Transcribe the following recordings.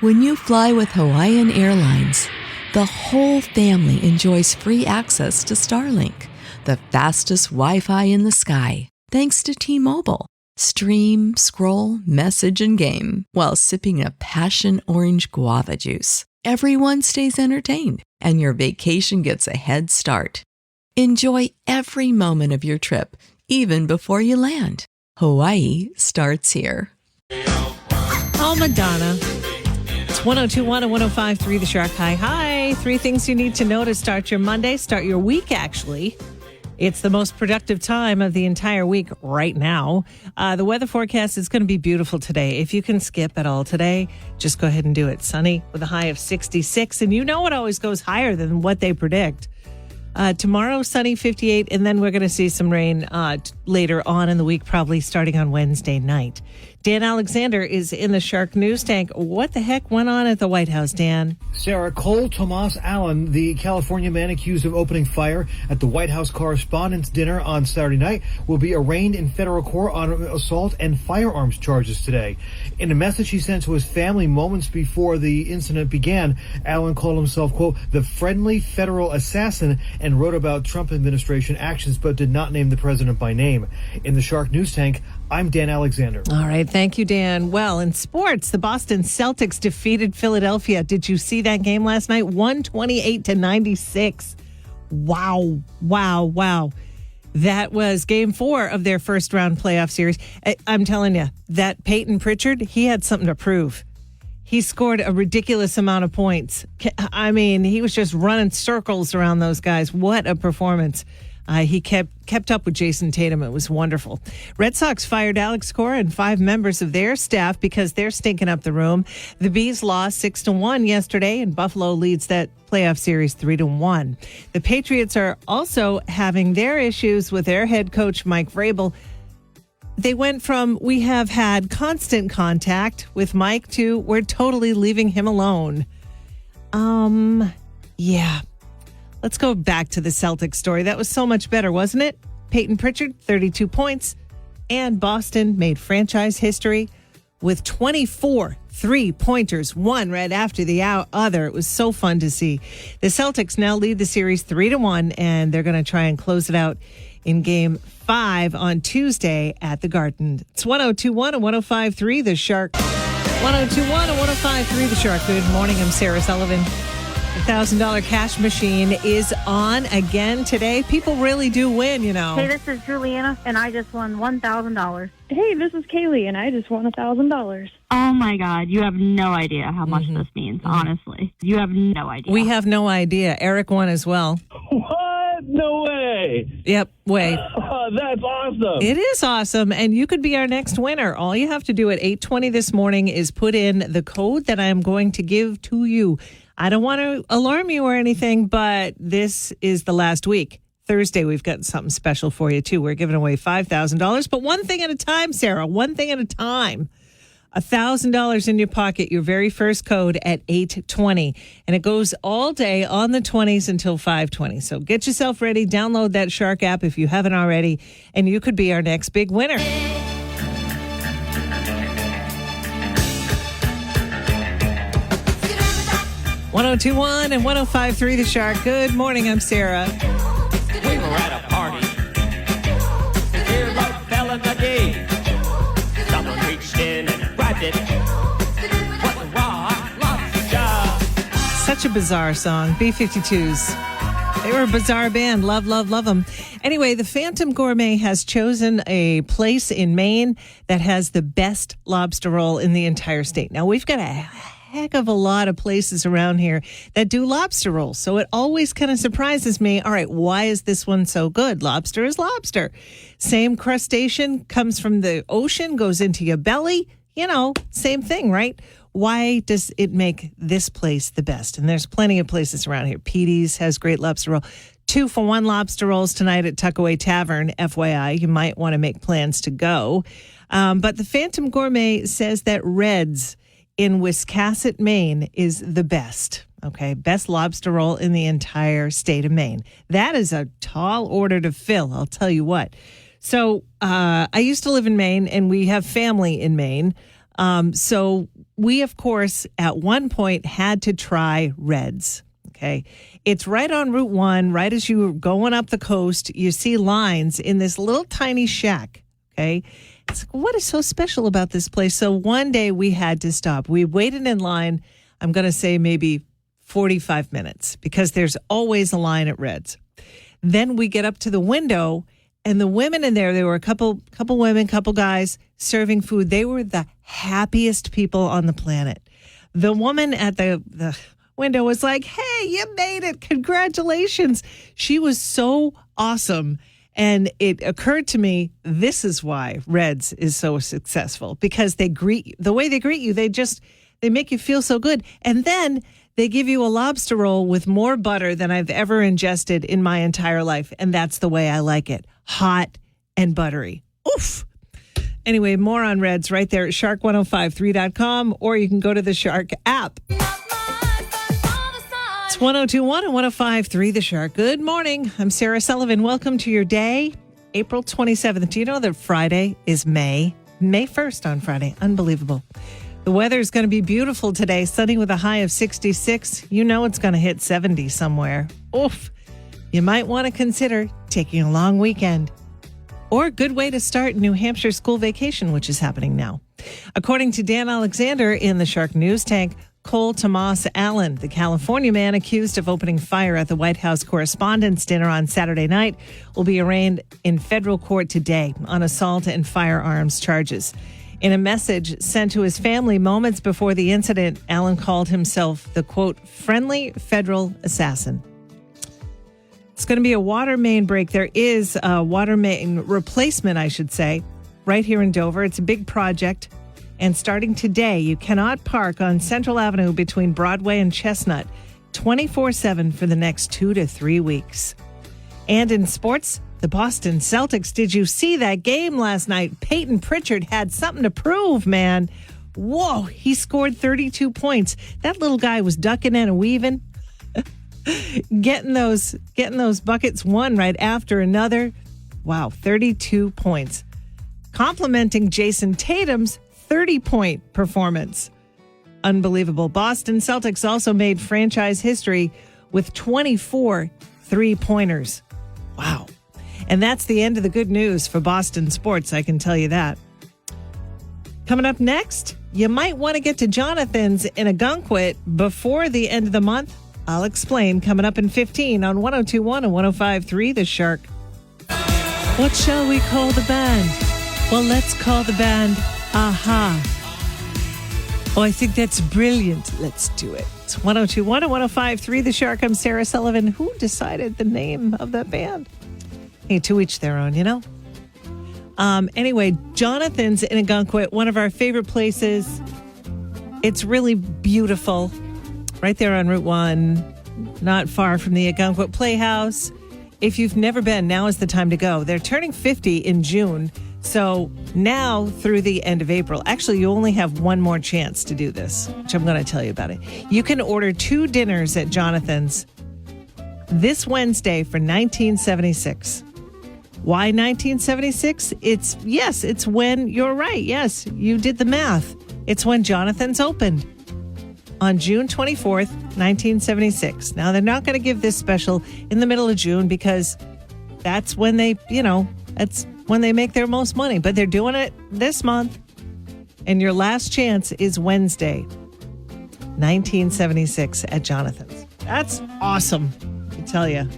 When you fly with Hawaiian Airlines, the whole family enjoys free access to Starlink, the fastest Wi-Fi in the sky, thanks to T-Mobile. Stream, scroll, message, and game while sipping a passion orange guava juice. Everyone stays entertained, and your vacation gets a head start. Enjoy every moment of your trip, even before you land. Hawaii starts here. Oh, Madonna. It's 102.1 and 105.3 The Shark. Hi. 3 things you need to know to start your Monday, start your week, actually. It's the most productive time of the entire week right now. The weather forecast is going to be beautiful today. If you can skip at all today, just go ahead and do it. Sunny with a high of 66. And you know it always goes higher than what they predict. Tomorrow, sunny, 58. And then we're going to see some rain later on in the week, probably starting on Wednesday night. Dan Alexander is in the Shark News Tank. What the heck went on at the White House, Dan? Sarah, Cole Tomas Allen, the California man accused of opening fire at the White House Correspondents' Dinner on Saturday night, will be arraigned in federal court on assault and firearms charges today. In a message he sent to his family moments before the incident began, Allen called himself, quote, the friendly federal assassin, and wrote about Trump administration actions but did not name the president by name. In the Shark News Tank, I'm Dan Alexander. All right. Thank you, Dan. Well, in sports, the Boston Celtics defeated Philadelphia. Did you see that game last night? 128-96. Wow. That was game 4 of their first round playoff series. I'm telling you, that Peyton Pritchard, he had something to prove. He scored a ridiculous amount of points. I mean, he was just running circles around those guys. What a performance. He kept up with Jason Tatum. It was wonderful. Red Sox fired Alex Cora and 5 members of their staff because they're stinking up the room. The Bees lost 6-1 yesterday, and Buffalo leads that playoff series 3-1. The Patriots are also having their issues with their head coach, Mike Vrabel. They went from, we have had constant contact with Mike, to we're totally leaving him alone. Yeah. Let's go back to the Celtics story. That was so much better, wasn't it? Peyton Pritchard, 32 points. And Boston made franchise history with 24 three-pointers, one right after the other. It was so fun to see. The Celtics now lead the series 3-1, and they're going to try and close it out in Game 5 on Tuesday at the Garden. It's 102.1 and 105.3 The Shark. 102.1 and 105.3 The Shark. Good morning. I'm Sarah Sullivan. The $1,000 cash machine is on again today. People really do win, you know. Hey, this is Juliana, and I just won $1,000. Hey, this is Kaylee, and I just won $1,000. Oh, my God. You have no idea how much this means, honestly. You have no idea. We have no idea. Eric won as well. What? No way. Yep, way. That's awesome. It is awesome, and you could be our next winner. All you have to do at 8:20 this morning is put in the code that I am going to give to you. I don't want to alarm you or anything, but this is the last week. Thursday, we've got something special for you, too. We're giving away $5,000, but one thing at a time, Sarah, one thing at a time. $1,000 in your pocket, your very first code at 8:20. And it goes all day on the 20s until 5:20. So get yourself ready. Download that Shark app if you haven't already, and you could be our next big winner. 102.1 and 105.3 The Shark. Good morning, I'm Sarah. We were at a party. The dear love fell in the day. Someone reached in and grabbed it. What a raw lobster. Such a bizarre song. B-52s. They were a bizarre band. Love them. Anyway, the Phantom Gourmet has chosen a place in Maine that has the best lobster roll in the entire state. Now, we've got a heck of a lot of places around here that do lobster rolls. So it always kind of surprises me. All right, why is this one so good? Lobster is lobster. Same crustacean, comes from the ocean, goes into your belly. You know, same thing, right? Why does it make this place the best? And there's plenty of places around here. Petey's has great lobster roll. 2-for-1 lobster rolls tonight at Tuckaway Tavern, FYI. You might want to make plans to go. But the Phantom Gourmet says that Red's in Wiscasset, Maine is the best. Okay, best lobster roll in the entire state of Maine. That is a tall order to fill, I'll tell you what. So I used to live in Maine, and we have family in Maine. So we, of course, at one point had to try Red's. Okay. It's right on Route 1, right as you're going up the coast. You see lines in this little tiny shack. Okay. It's like, what is so special about this place? So one day we had to stop. We waited in line, I'm going to say maybe 45 minutes because there's always a line at Red's. Then we get up to the window and the women in there were a couple women, couple guys serving food. They were the happiest people on the planet. The woman at the window was like, hey, you made it. Congratulations. She was so awesome. And it occurred to me, this is why Red's is so successful, because the way they greet you, they make you feel so good. And then they give you a lobster roll with more butter than I've ever ingested in my entire life. And that's the way I like it. Hot and buttery. Oof. Anyway, more on Red's right there at shark1053.com, or you can go to the Shark app. It's 102.1 and 105.3 The Shark. Good morning. I'm Sarah Sullivan. Welcome to your day, April 27th. Do you know that Friday is May? May 1st on Friday. Unbelievable. The weather is going to be beautiful today, sunny with a high of 66. You know it's going to hit 70 somewhere. Oof. You might want to consider taking a long weekend. Or a good way to start New Hampshire school vacation, which is happening now. According to Dan Alexander in the Shark News Tank, Cole Tomas Allen, the California man accused of opening fire at the White House Correspondents' Dinner on Saturday night, will be arraigned in federal court today on assault and firearms charges. In a message sent to his family moments before the incident, Allen called himself the, quote, friendly federal assassin. It's going to be a water main break. There is a water main replacement, I should say, right here in Dover. It's a big project. And starting today, you cannot park on Central Avenue between Broadway and Chestnut 24/7 for the next 2 to 3 weeks. And in sports, the Boston Celtics. Did you see that game last night? Peyton Pritchard had something to prove, man. Whoa, he scored 32 points. That little guy was ducking and weaving, getting those buckets one right after another. Wow, 32 points. Complimenting Jason Tatum's 30-point performance. Unbelievable. Boston Celtics also made franchise history with 24 three-pointers. Wow. And that's the end of the good news for Boston sports, I can tell you that. Coming up next, you might want to get to Jonathan's in Ogunquit before the end of the month. I'll explain coming up in 15 on 102.1 and 105.3 The Shark. What shall we call the band? Well, let's call the band Aha. Oh, I think that's brilliant. Let's do it. It's 102.1 and 105.3 The Shark. I'm Sarah Sullivan. Who decided the name of that band? Hey, to each their own, you know? Anyway, Jonathan's in Ogunquit, one of our favorite places. It's really beautiful. Right there on Route 1, not far from the Ogunquit Playhouse. If you've never been, now is the time to go. They're turning 50 in June. So now through the end of April, actually, you only have one more chance to do this, which I'm going to tell you about it. You can order 2 dinners at Jonathan's this Wednesday for $19.76. Why $19.76? It's when, you're right. Yes, you did the math. It's when Jonathan's opened on June 24th, 1976. Now, they're not going to give this special in the middle of June because that's when they, that's when they make their most money. But they're doing it this month. And your last chance is Wednesday, 1976 at Jonathan's. That's awesome, I tell you.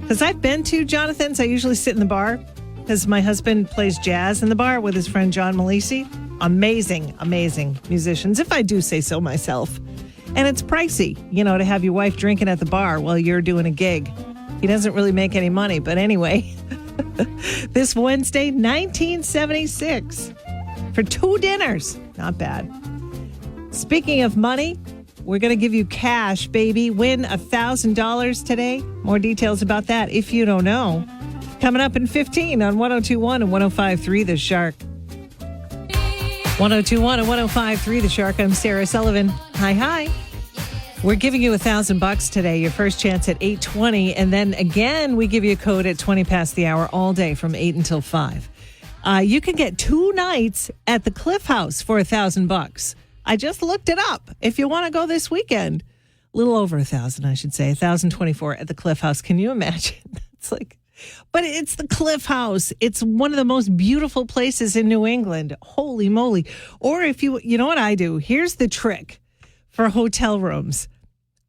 Because I've been to Jonathan's. I usually sit in the bar because my husband plays jazz in the bar with his friend John Malisi. Amazing, amazing musicians, if I do say so myself. And it's pricey, to have your wife drinking at the bar while you're doing a gig. He doesn't really make any money, but anyway. This Wednesday, 1976, for 2 dinners. Not bad. Speaking of money, we're going to give you cash, baby. Win $1,000 today. More details about that if you don't know. Coming up in 15 on 102.1 and 105.3 The Shark. 102.1 and 105.3 The Shark. I'm Sarah Sullivan. Hi. We're giving you $1,000 today. Your first chance at 8:20, and then again we give you a code at 20 past the hour all day from 8 until 5. You can get 2 nights at the Cliff House for $1,000. I just looked it up. If you want to go this weekend, a little over 1,000, I should say, 1,024 at the Cliff House. Can you imagine? It's like, but it's the Cliff House. It's one of the most beautiful places in New England. Holy moly. Or if you know what I do? Here's the trick for hotel rooms.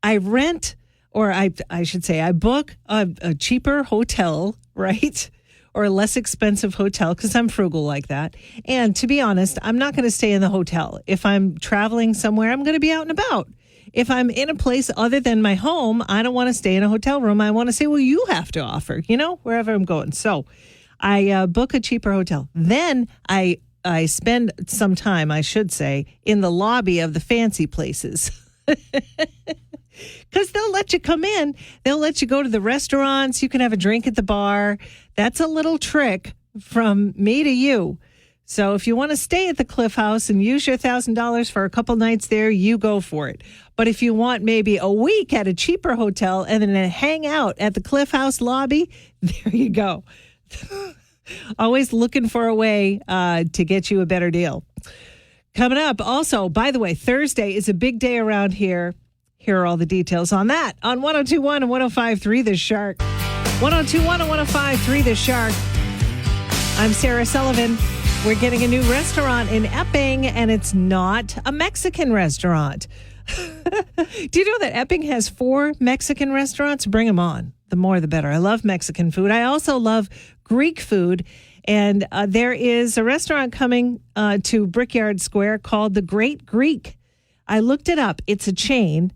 I rent, or I should say, I book a cheaper hotel, right? Or a less expensive hotel because I'm frugal like that. And to be honest, I'm not going to stay in the hotel. If I'm traveling somewhere, I'm going to be out and about. If I'm in a place other than my home, I don't want to stay in a hotel room. I want to say, well, you have to offer, wherever I'm going. So I book a cheaper hotel. Then I spend some time, I should say, in the lobby of the fancy places. Because they'll let you come in. They'll let you go to the restaurants. You can have a drink at the bar. That's a little trick from me to you. So if you want to stay at the Cliff House and use your $1,000 for a couple nights there, you go for it. But if you want maybe a week at a cheaper hotel and then hang out at the Cliff House lobby, there you go. Always looking for a way to get you a better deal. Coming up, also, by the way, Thursday is a big day around here. Here are all the details on that on 102.1 and 105.3 The Shark. 102.1 and 105.3 The Shark. I'm Sarah Sullivan. We're getting a new restaurant in Epping, and it's not a Mexican restaurant. Do you know that Epping has 4 Mexican restaurants? Bring them on. The more, the better. I love Mexican food. I also love Greek food. And there is a restaurant coming to Brickyard Square called The Great Greek. I looked it up. It's a chain,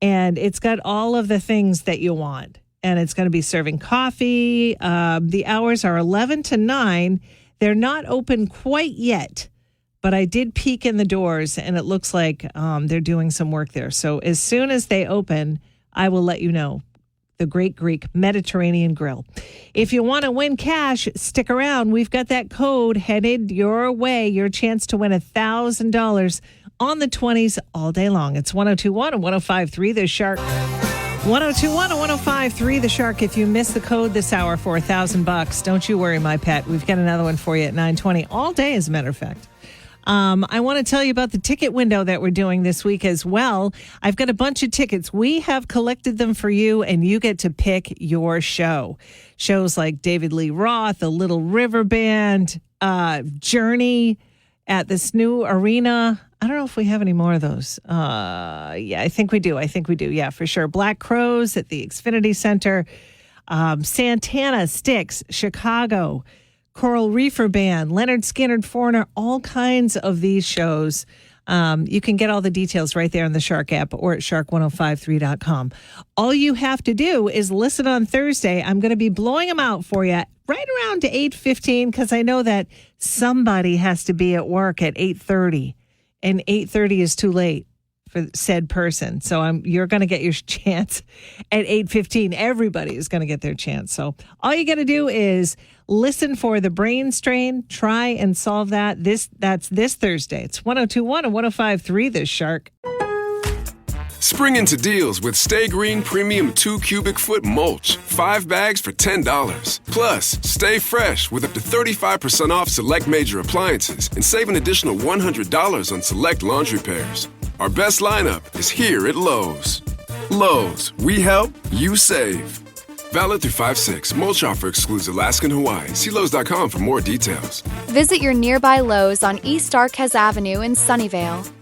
and it's got all of the things that you want. And it's going to be serving coffee. The hours are 11 to 9. They're not open quite yet, but I did peek in the doors, and it looks like they're doing some work there. So as soon as they open, I will let you know. The Great Greek Mediterranean Grill. If you want to win cash, stick around. We've got that code headed your way. Your chance to win $1,000 on the 20s all day long. It's 102.1 and 105.3 The Shark. 102.1 and 105.3 The Shark. If you miss the code this hour for $1,000, don't you worry, my pet. We've got another one for you at 9:20 all day, as a matter of fact. I want to tell you about the ticket window that we're doing this week as well. I've got a bunch of tickets. We have collected them for you, and you get to pick your show. Shows like David Lee Roth, the Little River Band, Journey at the SNU Arena. I don't know if we have any more of those. Yeah, I think we do. Yeah, for sure. Black Crows at the Xfinity Center. Santana, Styx, Chicago. Coral Reefer Band, Leonard Skinner, Foreigner, all kinds of these shows. You can get all the details right there in the Shark app or at shark1053.com. All you have to do is listen on Thursday. I'm going to be blowing them out for you right around to 8:15 because I know that somebody has to be at work at 8:30, and 8:30 is too late for said person. So you're going to get your chance at 8:15. Everybody is going to get their chance. So all you got to do is listen for the brain strain. Try and solve that. That's this Thursday. It's 102.1 and 105.3 The Shark. Spring into deals with Stay Green Premium 2 cubic foot mulch. 5 bags for $10. Plus, stay fresh with up to 35% off select major appliances and save an additional $100 on select laundry pairs. Our best lineup is here at Lowe's. Lowe's, we help, you save. Valid through 5/6. Mulch offer excludes Alaska and Hawaii. See Lowe's.com for more details. Visit your nearby Lowe's on East Arcas Avenue in Sunnyvale.